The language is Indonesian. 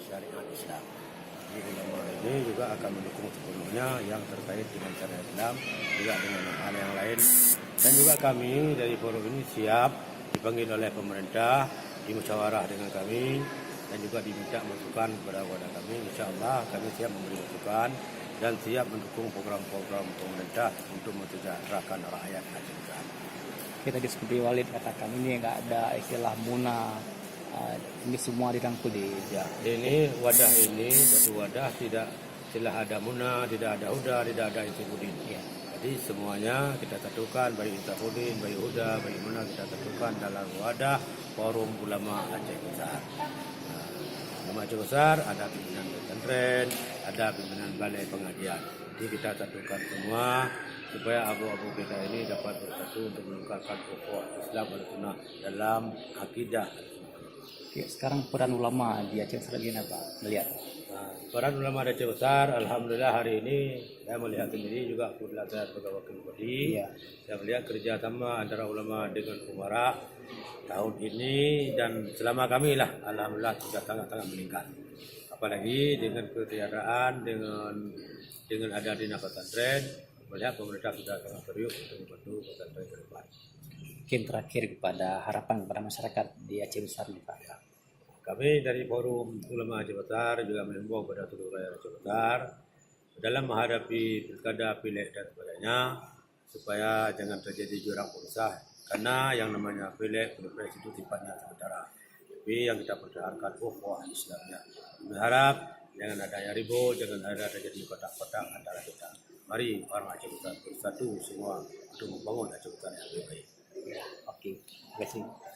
syariat Islam. Jadi ulama ini juga akan mendukung sepenuhnya yang terkait dengan syariat Islam, juga dengan hal yang lain. Dan juga kami dari forum ini siap dipanggil oleh pemerintah, dimusyawarah dengan kami, dan juga diminta masukan kepada kami. Insya Allah kami siap memberi masukan dan siap mendukung program-program pemerintah untuk mensejahterakan rakyat Aceh Besar. Kita tadi seperti Walid katakan, ini nggak ada istilah muna, ini semua dirangkul di. Ya, ini wadah ini satu wadah, tidak ada muna, tidak ada huda, tidak ada Insafudin. Ya. Jadi semuanya kita satukan, baik Insafudin, baik huda, baik muna, kita satukan dalam wadah Forum Ulama Aceh Besar. Ulama Aceh Besar ada pimpinan pesantren, ada pimpinan balai pengajian. Jadi kita satukan semua supaya abu-abu kita ini dapat bersatu untuk meningkatkan ukhuwah Islam dan Sunnah dalam akidah. Oke, sekarang peran ulama di Aceh Besar gimana Pak melihat? Peran ulama di Aceh Besar, alhamdulillah hari ini saya melihat sendiri juga kebetulan saya sebagai wakil bodi. Iya. Saya melihat kerjasama antara ulama dengan umara tahun ini dan selama kami lah, alhamdulillah sudah sangat-sangat meningkat. Apalagi dengan ketiadaan, dengan ada dinas pesantren, melihat pemerintah sudah sangat serius untuk membantu pesantren ke depan. Mungkin terakhir kepada harapan kepada masyarakat di Aceh Besar nih Pak. Ya. Kami dari Forum Ulama Aceh Besar juga mengimbau kepada seluruh rakyat Aceh Besar dalam menghadapi pilkada, pileg dan sebagainya supaya jangan terjadi jurang urusan, karena yang namanya pileg, pilpres itu sifatnya sementara. Tapi yang kita pertahankan ukhuwah Islamnya. Berharap jangan adanya ribut, jangan ada terjadi kotak-kotak antara kita. Mari orang Aceh Besar bersatu semua untuk membangun Aceh Besar yang lebih baik. Ya, oke. Terima kasih.